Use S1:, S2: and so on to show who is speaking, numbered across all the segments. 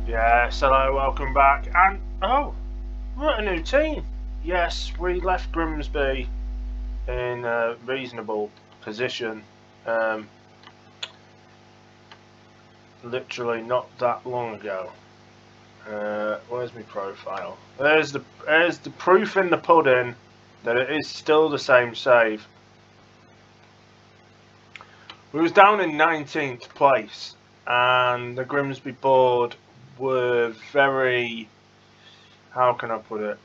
S1: Yes, hello, welcome back. And oh, we're at a new team. Yes, we left Grimsby in a reasonable position. Um, Literally not that long ago. Where's my profile? There's the proof in the pudding that it is still the same save. We was down in 19th place, and the Grimsby board were very, how can I put it?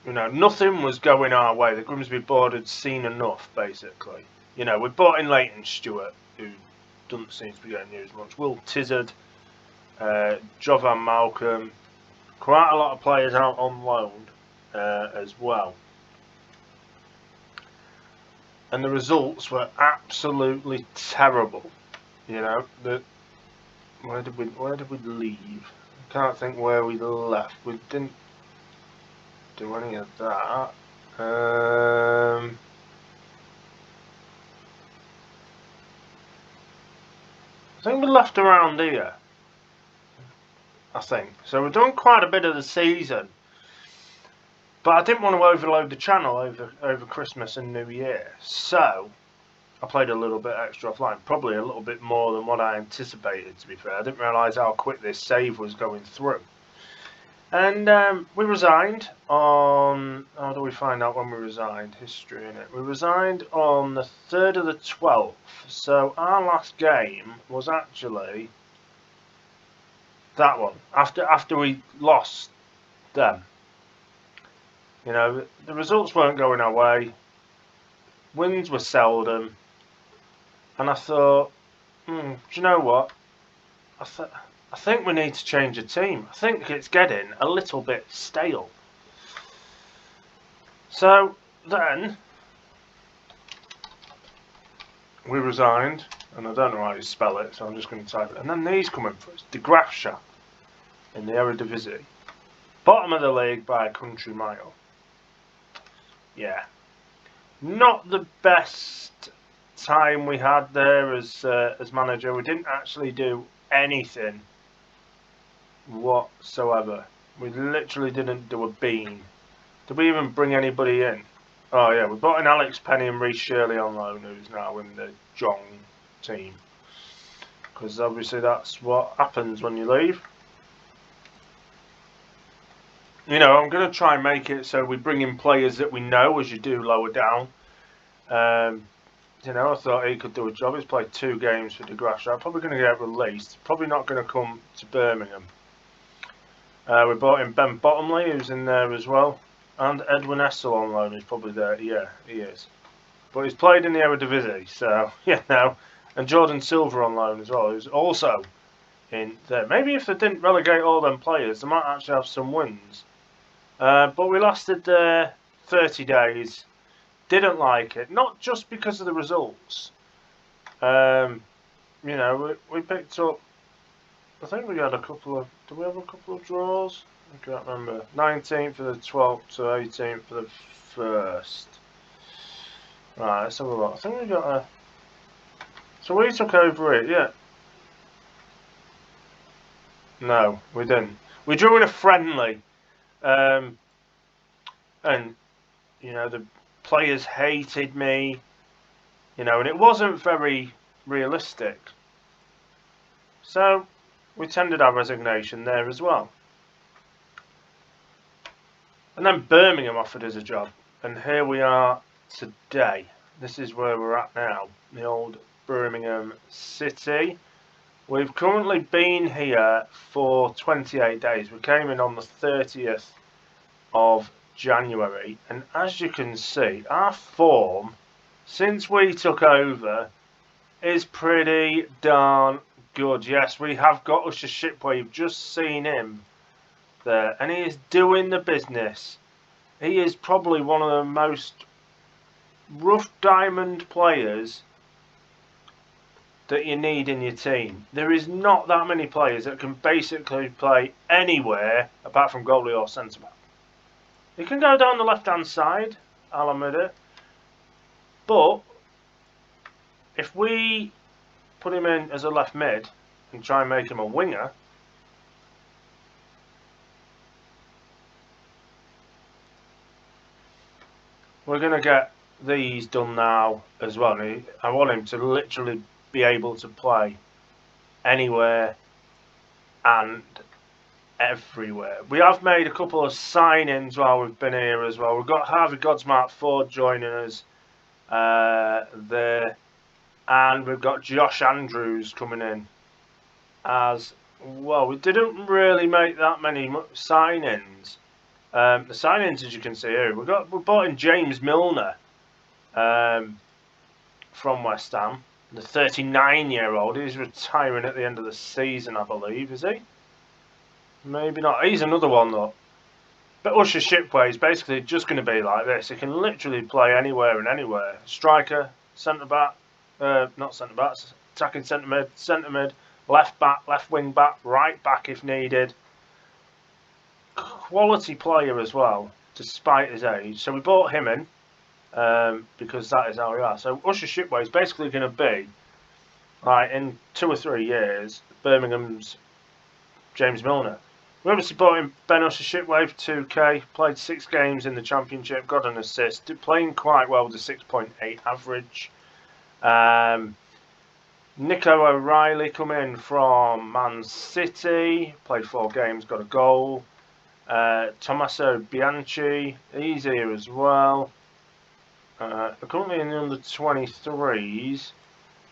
S1: Nothing was going our way. The Grimsby board had seen enough, basically. We brought in Leighton Stewart, who doesn't seem to be getting used much. Will Tizard, Jovan Malcolm, quite a lot of players out on loan as well. And the results were absolutely terrible. Where did we leave? I can't think where we left. We didn't do any of that. I think we left around here. I think so. We've done quite a bit of the season, but I didn't want to overload the channel over Christmas and New Year, so I played a little bit extra offline, probably a little bit more than what I anticipated. To be fair, I didn't realise how quick this save was going through. And we resigned on. How do we find out when we resigned? History in it. We resigned on the 3rd of the 12th. So our last game was actually that one. After we lost them. The results weren't going our way. Wins were seldom. And I thought, do you know what? I think we need to change the team. I think it's getting a little bit stale. So then we resigned, and I don't know how you spell it, so I'm just going to type it. And then these come in for us. De Graafschap in the Eredivisie. Bottom of the league by a country mile. Yeah. Not the best time we had there as manager. We didn't actually do anything whatsoever. We literally didn't do a bean. Did we even bring anybody in? Oh yeah, we brought in Alex Penny and Reece Shirley on loan, who's now in the Jong team. Because obviously that's what happens when you leave. I'm going to try and make it so we bring in players that we know, as you do lower down. I thought he could do a job. He's played 2 games for De Graafschap. Probably going to get released. Probably not going to come to Birmingham. We brought in Ben Bottomley, who's in there as well. And Edwin Essel on loan, who's probably there. Yeah, he is. But he's played in the Eredivisie, so, And Jordan Silver on loan as well, who's also in there. Maybe if they didn't relegate all them players, they might actually have some wins. But we lasted there 30 days. Didn't like it, not just because of the results. We picked up. I think we had a couple of. Did we have a couple of draws? I can't remember. 19th for the 12th to 18th for the 1st. Right, let's have a look. I think we got a. So we took over it, yeah. No, we didn't. We drew in a friendly, and the players hated me, and it wasn't very realistic. So we tendered our resignation there as well. And then Birmingham offered us a job, and here we are today. This is where we're at now, the old Birmingham City. We've currently been here for 28 days. We came in on the 30th of January, and as you can see, our form since we took over is pretty darn good. Yes, we have got Usher Shipway. You've just seen him there, and he is doing the business. He is probably one of the most rough diamond players that you need in your team. There is not that many players that can basically play anywhere apart from goalie or centre back. He can go down the left-hand side, I'll admit it. But if we put him in as a left mid and try and make him a winger, we're going to get these done now as well. I want him to literally be able to play anywhere and everywhere. We have made a couple of signings while we've been here as well. We've got Harvey Godsmart Ford joining us there, and we've got Josh Andrews coming in as well. We didn't really make that many signings. The signings, as you can see here, we bought in James Milner from West Ham, the 39-year-old. He's retiring at the end of the season, I believe. Is he? Maybe not. He's another one though. But Usher Shipway is basically just going to be like this. He can literally play anywhere and anywhere. Striker, centre back, not centre backs, attacking centre mid, left back, left wing back, right back if needed. Quality player as well, despite his age. So we bought him in because that is how we are. So Usher Shipway is basically going to be, like, in 2 or 3 years, Birmingham's James Milner. We obviously bought him Ben Usher Shipway for 2k, played 6 games in the Championship, got an assist, playing quite well with a 6.8 average. Nico O'Reilly come in from Man City, played 4 games, got a goal. Tommaso Bianchi, he's here as well. Currently in the under 23s,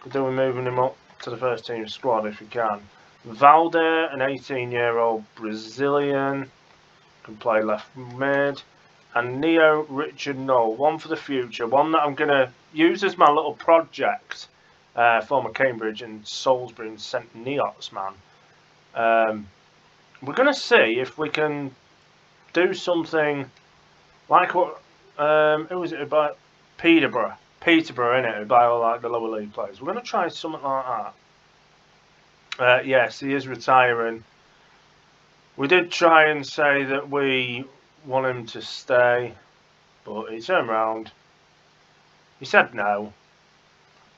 S1: but then we're moving him up to the first team squad if we can. Valder, an 18-year-old Brazilian, can play left mid. And Neo Richard Knoll, one for the future, one that I'm going to use as my little project. Former Cambridge and Salisbury and St Neots man. We're going to see if we can do something like what, who was it about? Peterborough, innit, by all like the lower league players. We're going to try something like that. Yes, he is retiring. We did try and say that we want him to stay, but he turned around. He said no.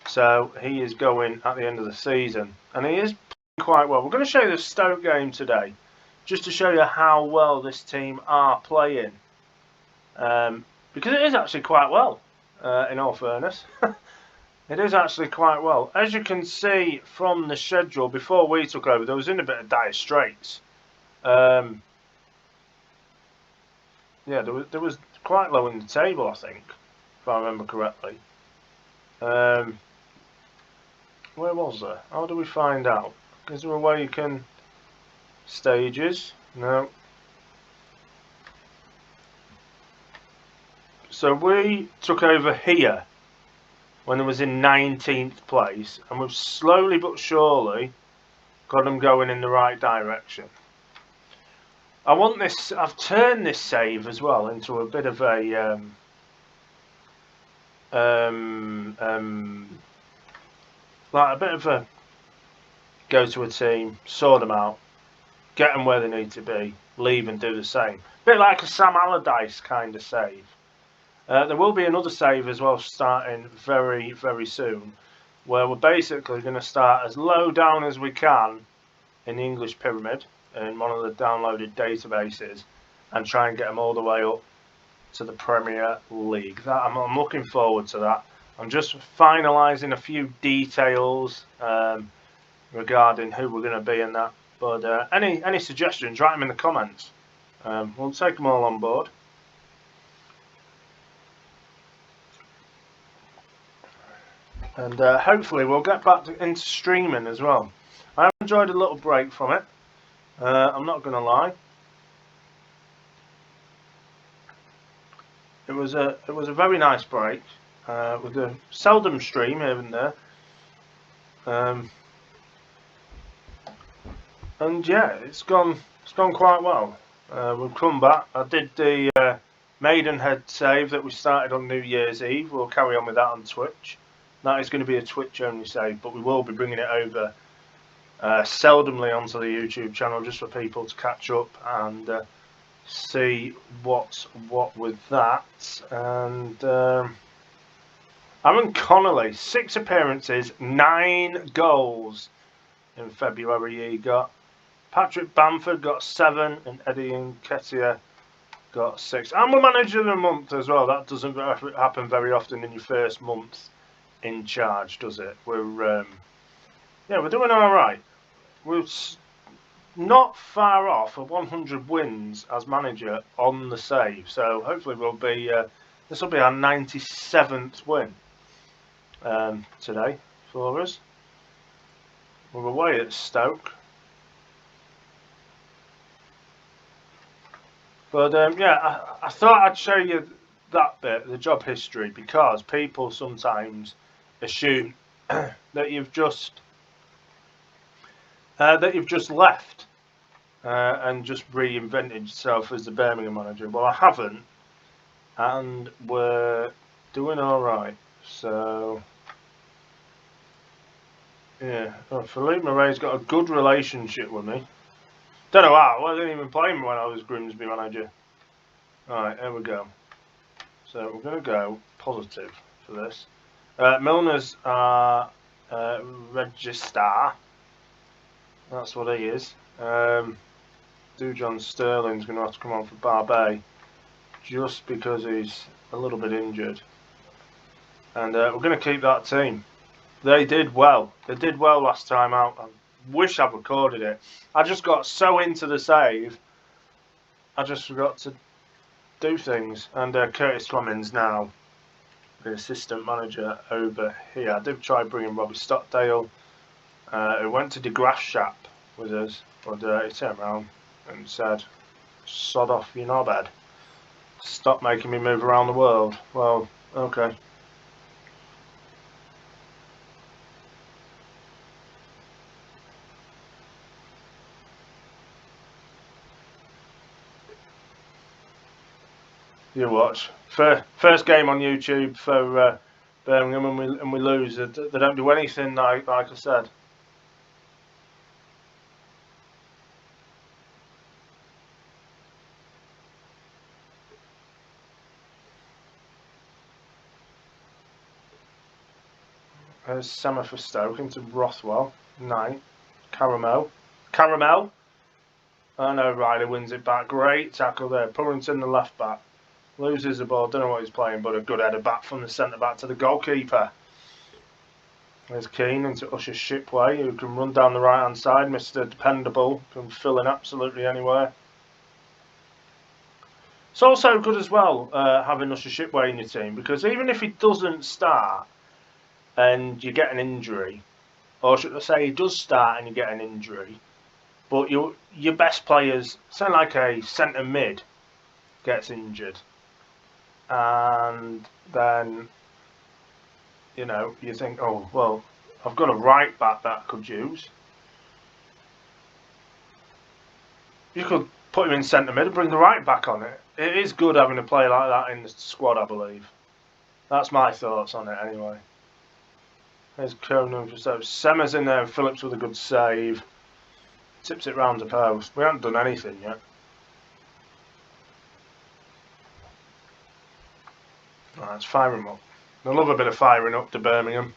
S1: So he is going at the end of the season. And he is playing quite well. We're going to show you the Stoke game today, just to show you how well this team are playing. Because it is actually quite well, in all fairness. It is actually quite well. As you can see from the schedule, before we took over, there was in a bit of dire straits. Yeah, there was quite low in the table, I think, if I remember correctly. Where was there? How do we find out? Is there a way you can... Stages? No. So we took over here when it was in 19th place, and we've slowly but surely got them going in the right direction. I want this, I've turned this save as well into a bit of a like a bit of a go to a team, sort them out, get them where they need to be, leave and do the same. A bit like a Sam Allardyce kind of save. There will be another save as well starting very, very soon, where we're basically going to start as low down as we can in the English pyramid, in one of the downloaded databases, and try and get them all the way up to the Premier League. I'm looking forward to that. I'm just finalising a few details regarding who we're going to be in that. But any suggestions, write them in the comments. We'll take them all on board. And hopefully we'll get back into streaming as well. I have enjoyed a little break from it. I'm not going to lie. It was a very nice break with a seldom stream here and there. And yeah, it's gone quite well. We've come back. I did the Maidenhead save that we started on New Year's Eve. We'll carry on with that on Twitch. That is going to be a Twitch only save, but we will be bringing it over seldomly onto the YouTube channel just for people to catch up and see what's what with that. And Aaron Connolly, 6 appearances, 9 goals in February he got. Patrick Bamford got 7 and Eddie Nketiah got 6. And we're manager of the month as well. That doesn't happen very often in your first month in charge, does it? We're doing all right. We're not far off of 100 wins as manager on the save. So hopefully we'll be. This will be our 97th win today for us. We're away at Stoke. But I thought I'd show you that bit, the job history, because people sometimes assume that you've just left and just reinvented yourself as the Birmingham manager. Well, I haven't, and we're doing all right. So yeah, Philippe Murray's got a good relationship with me. Don't know how. I wasn't even playing when I was Grimsby manager. Alright, here we go. So we're going to go positive for this. Milner's Registar. That's what he is. John Sterling's going to have to come on for Barbet just because he's a little bit injured. And we're going to keep that team. They did well. They did well last time out. I wish I'd recorded it. I just got so into the save, I just forgot to do things. And Curtis Fleming's now the assistant manager over here. I did try bringing Robbie Stockdale, who went to De Graafschap with us, but he turned around and said, "Sod off, you're not bad. Stop making me move around the world." Well, okay. You watch. First game on YouTube for Birmingham, and we lose. They don't do anything like I said. There's Summer for Stoke into Rothwell. 9. Caramel. Oh no, Riley wins it back. Great tackle there. Purrington, the left back. Loses the ball. Don't know what he's playing, but a good header back from the centre back to the goalkeeper. There's Keane into Usher Shipway, who can run down the right hand side. Mr. Dependable, can fill in absolutely anywhere. It's also good as well having Usher Shipway in your team, because even if he doesn't start and you get an injury, or should I say he does start and you get an injury, but your best players, say like a centre mid gets injured, and then you think, oh well, I've got a right back that I could use. You could put him in centre mid and bring the right back on it. It is good having a player like that in the squad, I believe. That's my thoughts on it anyway. There's Conan for so Semmers in there and Phillips with a good save. Tips it round the post. We haven't done anything yet. Right, let's fire him up. I love a bit of firing up to Birmingham.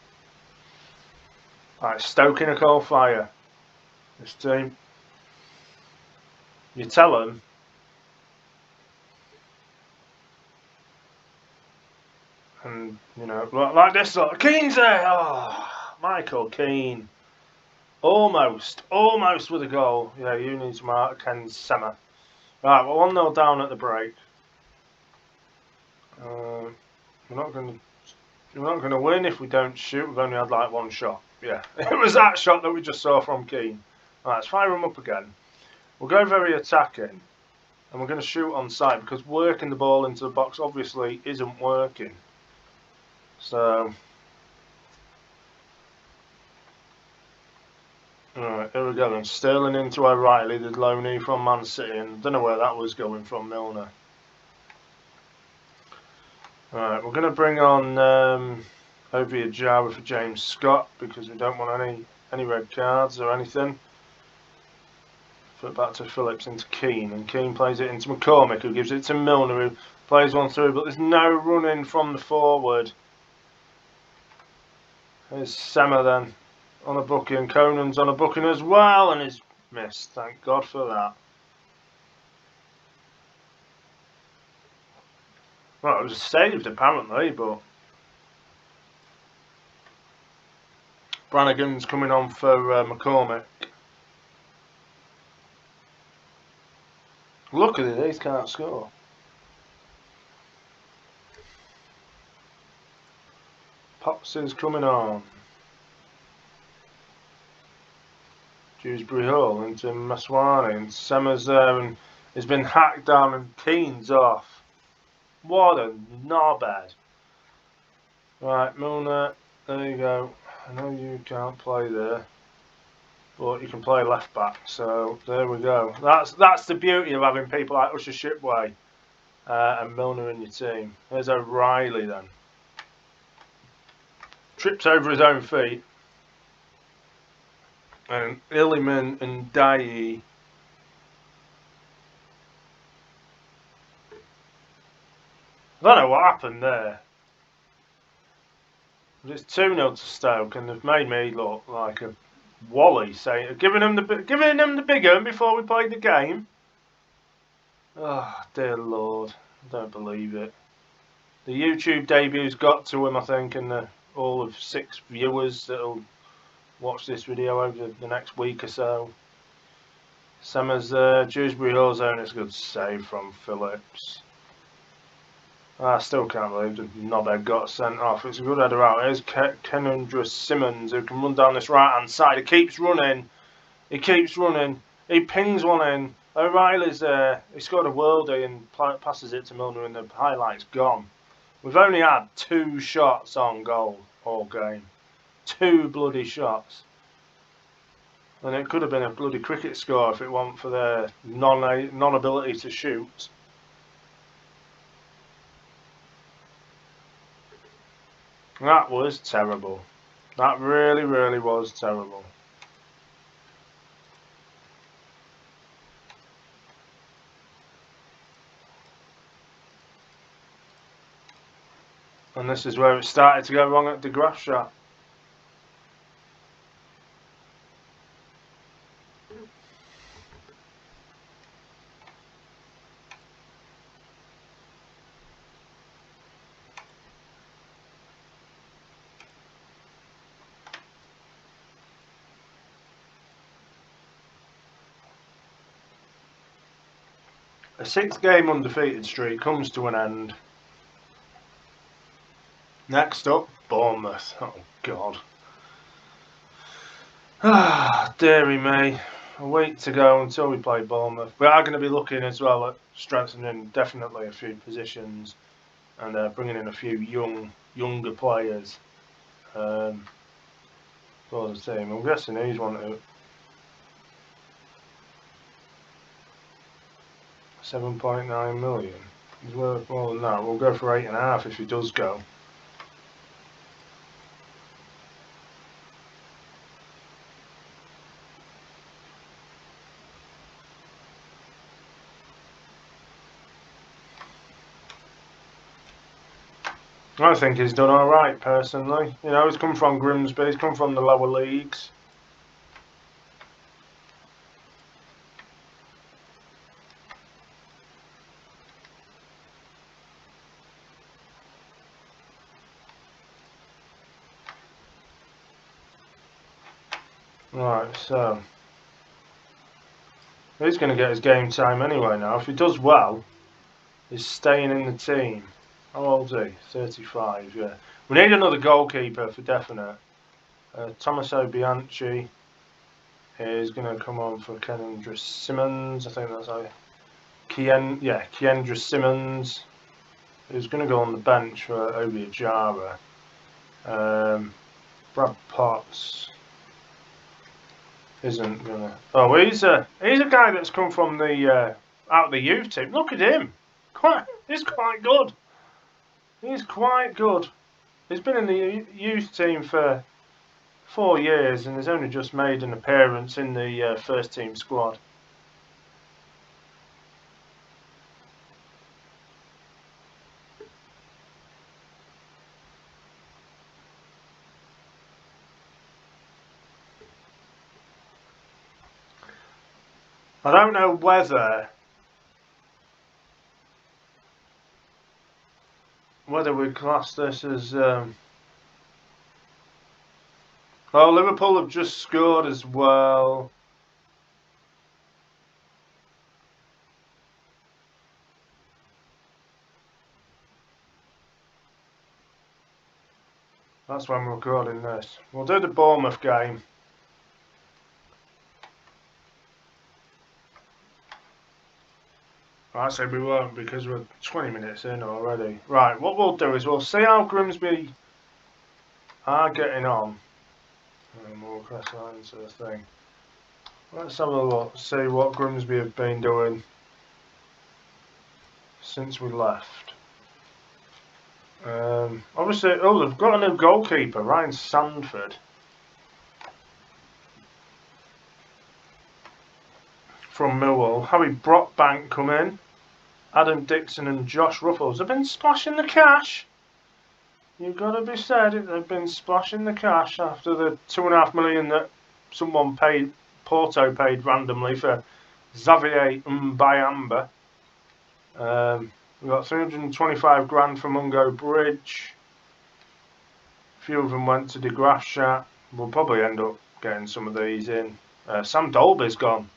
S1: Right, stoking a coal fire. This team. You tell them. And, like this sort of Keane's there! Oh, Michael Keane. Almost with a goal. Yeah, you need to mark Ken Semmer. Right, we're 1-0 down at the break. We're not going to win if we don't shoot. We've only had like one shot. Yeah, it was that shot that we just saw from Keane. Right, let's fire him up again. We'll go very attacking, and we're going to shoot on sight because working the ball into the box obviously isn't working. So, alright, here we go then. Sterling into O'Reilly, the loanee from Man City, and I don't know where that was going from Milner. Alright, we're going to bring on Ovia Java for James Scott because we don't want any red cards or anything. Flip back to Phillips into Keane, and Keane plays it into McCormick, who gives it to Milner, who plays one through, but there's no running from the forward. There's Semmer then on a booking. Conan's on a booking as well, and he's missed. Thank God for that. Well, it was saved apparently, but Brannigan's coming on for McCormick. Look at it, these can't score. Potts is coming on. Dewsbury Hall into Maswani, and Semmers there, and has been hacked down, and Keane's off. What a knobhead. Right, Milner, there you go. I know you can't play there, but you can play left back, so there we go. That's the beauty of having people like Usher Shipway and Milner in your team. There's O'Reilly then. Trips over his own feet. And Illiman and Dai. I don't know what happened there. It's 2-0 to Stoke, and they've made me look like a Wally, saying giving them the big one before we played the game. Oh dear Lord, I don't believe it. The YouTube debut's got to him, I think, and all of 6 viewers that'll watch this video over the next week or so. Semmers there, Dewsbury Hall's own. It's a good save from Phillips. I still can't believe the knobhead got sent off. It's a good header out. Here's Kenundra Simmons, who can run down this right-hand side. He keeps running. He keeps running. He pings one in. O'Reilly's there. He scored a worldie and passes it to Milner, and the highlight's gone. We've only had 2 shots on goal all game. 2 bloody shots. And it could have been a bloody cricket score if it weren't for their non-ability to shoot. That was terrible. That really, really was terrible. And this is where it started to go wrong at the grass shot. A 6-game undefeated streak comes to an end. Next up, Bournemouth. Oh, God. Ah, dearie me. A week to go until we play Bournemouth. We are going to be looking as well at strengthening definitely a few positions and bringing in a few younger players for the team. I'm guessing he's one to 7.9 million. He's worth more than that. We'll go for 8.5 if he does go. I think he's done alright personally. You know, he's come from Grimsby, he's come from the lower leagues. Right, so he's going to get his game time anyway now. If he does well, he's staying in the team. How old is he? 35, yeah. We need another goalkeeper for definite. Tommaso Bianchi is going to come on for Kenundra Simmons. I think that's how. Kendra Simmons, who's going to go on the bench for Obi Ajara. Brad Potts isn't gonna. Oh, he's a guy that's come from the out of the youth team. Look at him. He's quite good. He's quite good. He's been in the youth team for 4 years and has only just made an appearance in the first team squad. I don't know whether whether we class this as... Oh, Liverpool have just scored as well. That's when we're recording this. We'll do the Bournemouth game. Actually, we won't because we're 20 minutes in already. Right, what we'll do is we'll see how Grimsby are getting on. And we'll press that into the thing. Let's have a look, see what Grimsby have been doing since we left. Obviously, oh, they've got a new goalkeeper, Ryan Sandford. From Millwall. Harry Brockbank come in. Adam Dixon and Josh Ruffles have been splashing the cash. You've got to be said, they've been splashing the cash after the $2.5 million that someone paid, Porto paid randomly for Xavier Mbayamba. We've got 325 grand from Mungo Bridge. A few of them went to De Graafschap. We'll probably end up getting some of these in. Sam Dolby's gone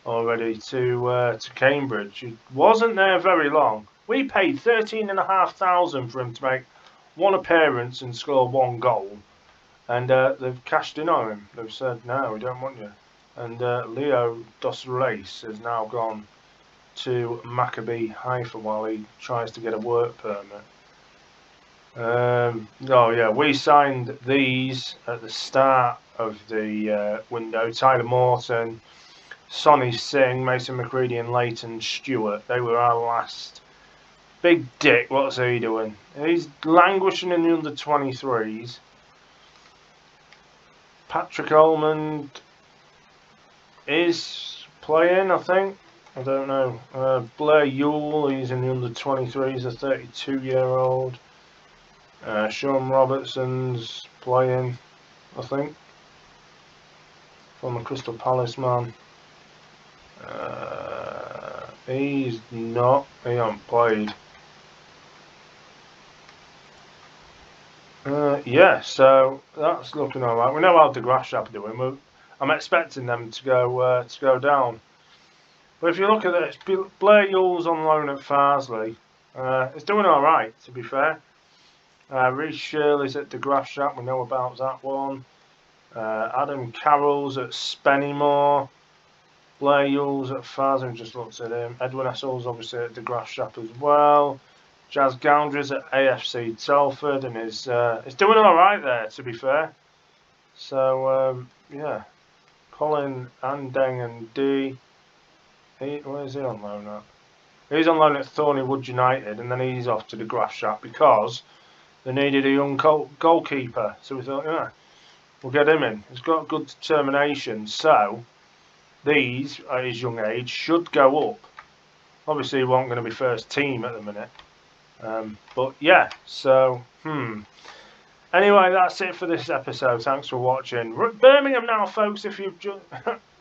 S1: already to Cambridge. He wasn't there very long. We paid $13,500 for him to make one appearance and score one goal, and they've cashed in on him. They've said, no, we don't want you. And Leo Dos Reis has now gone to Maccabi Haifa while he tries to get a work permit. Oh yeah, we signed these at the start of the window. Tyler Morton, Sonny Singh, Mason McCready and Leighton Stewart. They were our last. Big Dick, what's he doing? He's languishing in the under-23s. Patrick Almond is playing, I think. I don't know. Blair Ewell, he's in the under-23s, a 32-year-old. Sean Robertson's playing, I think. From the Crystal Palace man. He's not. He hasn't played. Yeah, so that's looking alright. We know how De Graafschap are doing. I'm expecting them to go down. But if you look at this, Blair Ewell's on loan at Farsley. It's doing alright, to be fair. Reece Shirley's at De Graafschap. We know about that one. Adam Carroll's at Spennymoor. Blair Ewell's at Farsley. Just looked at him. Edwin Essel's obviously at De Graafschap as well. Jazz Goundry's at AFC Telford and is doing alright there, to be fair. So, yeah. Colin Andeng and D. Where is he on loan at? He's on loan at Thornywood United and then he's off to the Graafschap because they needed a young goalkeeper. So we thought, yeah, we'll get him in. He's got good determination. So, these, at his young age, should go up. Obviously, he won't going to be first team at the minute. But yeah, so, Anyway, that's it for this episode. Thanks for watching. We're at Birmingham now, folks, if you've just...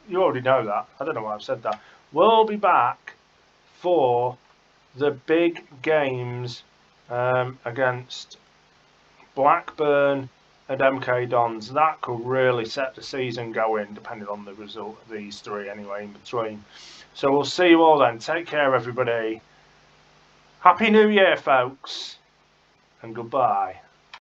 S1: you already know that. I don't know why I've said that. We'll be back for the big games against Blackburn and MK Dons. That could really set the season going, depending on the result of these three anyway in between. So we'll see you all then. Take care, everybody. Happy New Year, folks, and goodbye.